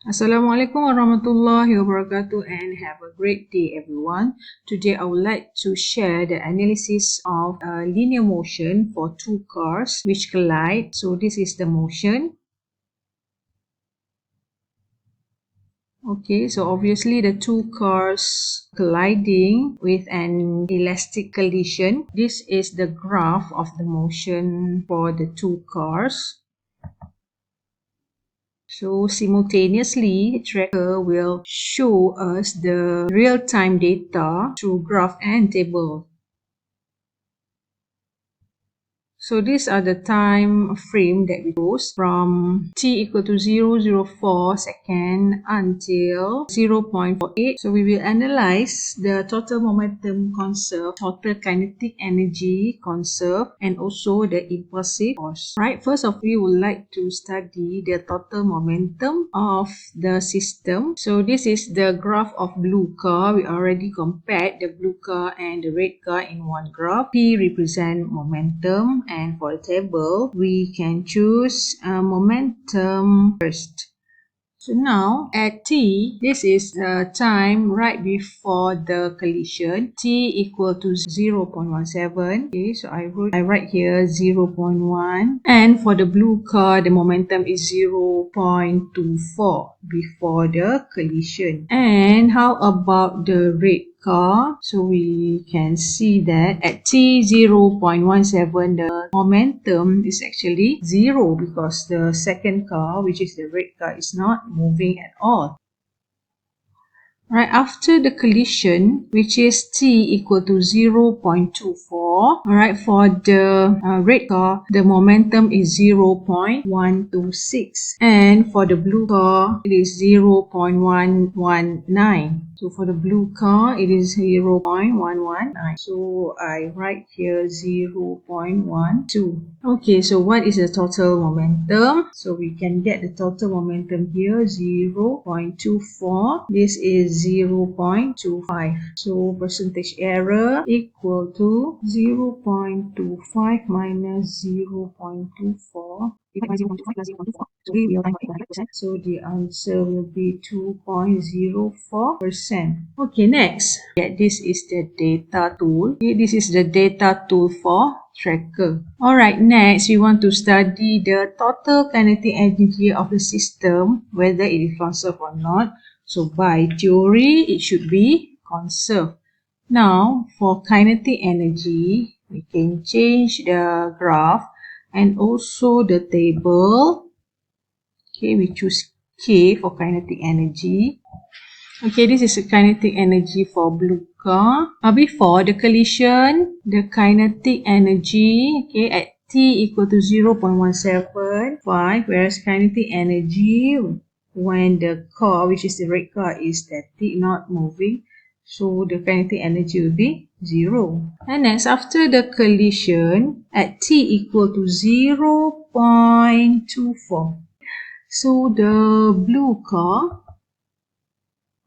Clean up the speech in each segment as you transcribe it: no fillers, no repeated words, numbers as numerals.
Assalamualaikum warahmatullahi wabarakatuh and have a great day everyone. Today I would like to share the analysis of linear motion for two cars which collide. So this is the motion. Okay, so obviously the two cars colliding with an elastic collision. This is the graph of the motion for the two cars. So simultaneously, Tracker will show us the real-time data through graph and table. So these are the time frame that we chose from t equal to 0.004 second until 0.48. So we will analyze the total momentum conserved, total kinetic energy conserved, and also the impulsive force. Right, first of all, we would like to study the total momentum of the system. So this is the graph of blue car. We already compared the blue car and the red car in one graph. P represent momentum, and for the table, we can choose momentum first. So now at t, this is time right before the collision. T equal to 0.17. Okay, so I write here 0.1. And for the blue car, the momentum is 0.24 before the collision. And how about the red car? So we can see that at t 0.17, the momentum is actually 0 because the second car, which is the red car, is not moving at all. Right after the collision, which is t equal to 0.24, alright, for the red car, the momentum is 0.126, and for the blue car, it is 0.119. So for the blue car, it is 0.119. So I write here 0.12. Okay, so what is the total momentum? So we can get the total momentum here, 0.24. This is 0.25. So percentage error equal to 0.25 minus 0.24. So we will find 100%. So the answer will be 2.04%. Okay, next. Yeah, this is the data tool. Okay, this is the data tool for Tracker. Alright, next we want to study the total kinetic energy of the system, whether it is conserved or not. So by theory, it should be conserved. Now, for kinetic energy, we can change the graph and also the table. Okay, we choose K for kinetic energy. Okay, this is the kinetic energy for blue car. Before the collision, the kinetic energy, okay, at t equal to 0.175, whereas kinetic energy when the car, which is the red car, is static, not moving, so the kinetic energy will be 0. And next, after the collision, at t equal to 0.24, so the blue car,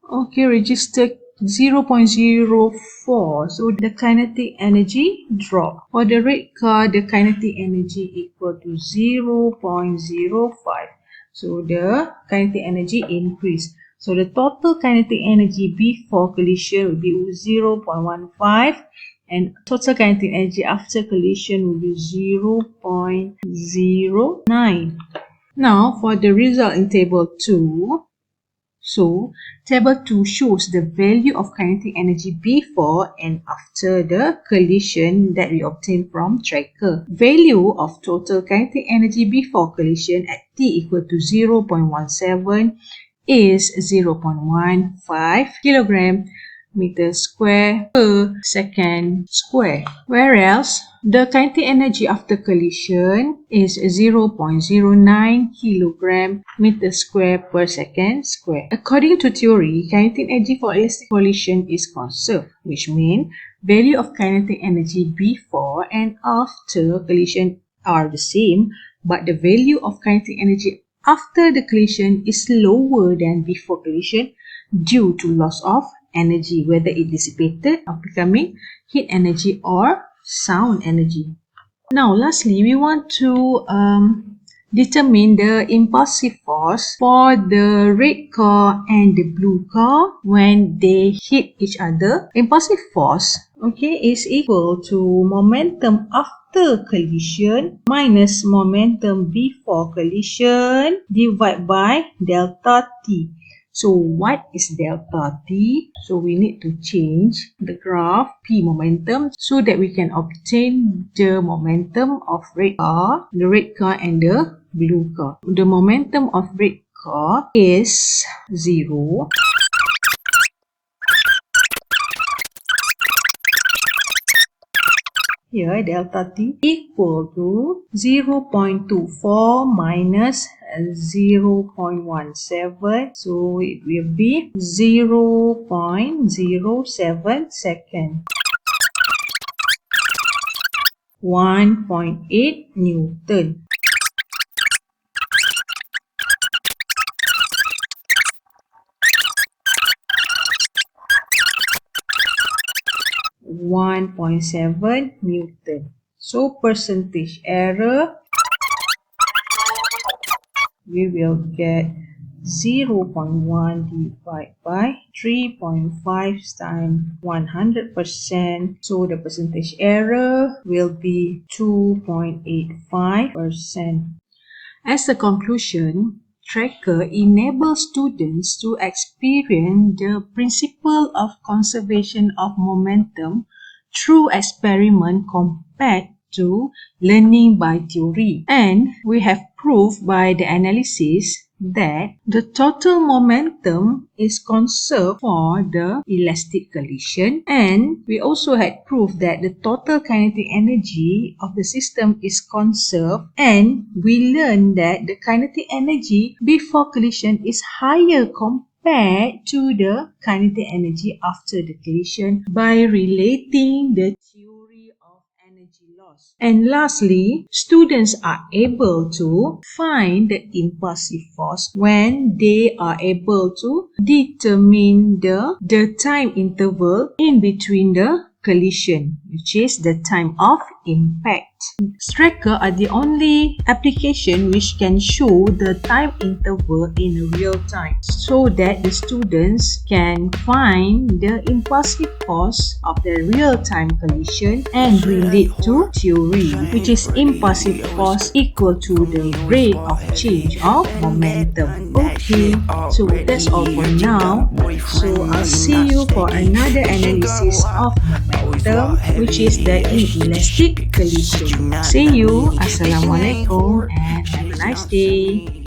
okay, registered 0.04. So the kinetic energy drop. For the red car, the kinetic energy equal to 0.05. So the kinetic energy increase. So the total kinetic energy before collision will be 0.15. And total kinetic energy after collision will be 0.09. Now for the result in table 2. So, table 2 shows the value of kinetic energy before and after the collision that we obtained from Tracker. Value of total kinetic energy before collision at t equal to 0.17 is 0.15 kilogram meter square per second square. Whereas, the kinetic energy after collision is 0.09 kilogram meter square per second square. According to theory, kinetic energy for elastic collision is conserved, which means value of kinetic energy before and after collision are the same, but the value of kinetic energy after the collision is lower than before collision due to loss of energy, whether it dissipated or becoming heat energy or sound energy. Now, lastly, we want to determine the impulsive force for the red car and the blue car when they hit each other. Impulsive force, okay, is equal to momentum after collision minus momentum before collision divided by delta t. So what is delta t? So we need to change the graph P momentum so that we can obtain the momentum of the red car and the blue car. The momentum of red car is 0. Here delta t equal to 0.24 minus 0.17, so it will be 0.07 second. 1.8 Newton. .7 Newton. So percentage error, we will get 0.1 divided by 3.5 times 100%. So the percentage error will be 2.85%. As a conclusion, Tracker enables students to experience the principle of conservation of momentum through experiment compared to learning by theory. And we have proved by the analysis that the total momentum is conserved for the elastic collision, and we also had proof that the total kinetic energy of the system is conserved, and we learned that the kinetic energy before collision is higher compared to the kinetic energy after the collision by relating the theory of energy loss. And lastly, students are able to find the impulsive force when they are able to determine the time interval in between the collision, which is the time of impact. Tracker are the only application which can show the time interval in real time so that the students can find the impulsive force of the real-time collision and relate to theory, which is impulsive force equal to the rate of change of momentum. Okay, so that's all for now. So I'll see you for another analysis of momentum, which is the inelastic collision. See you. Assalamualaikum and have a nice day.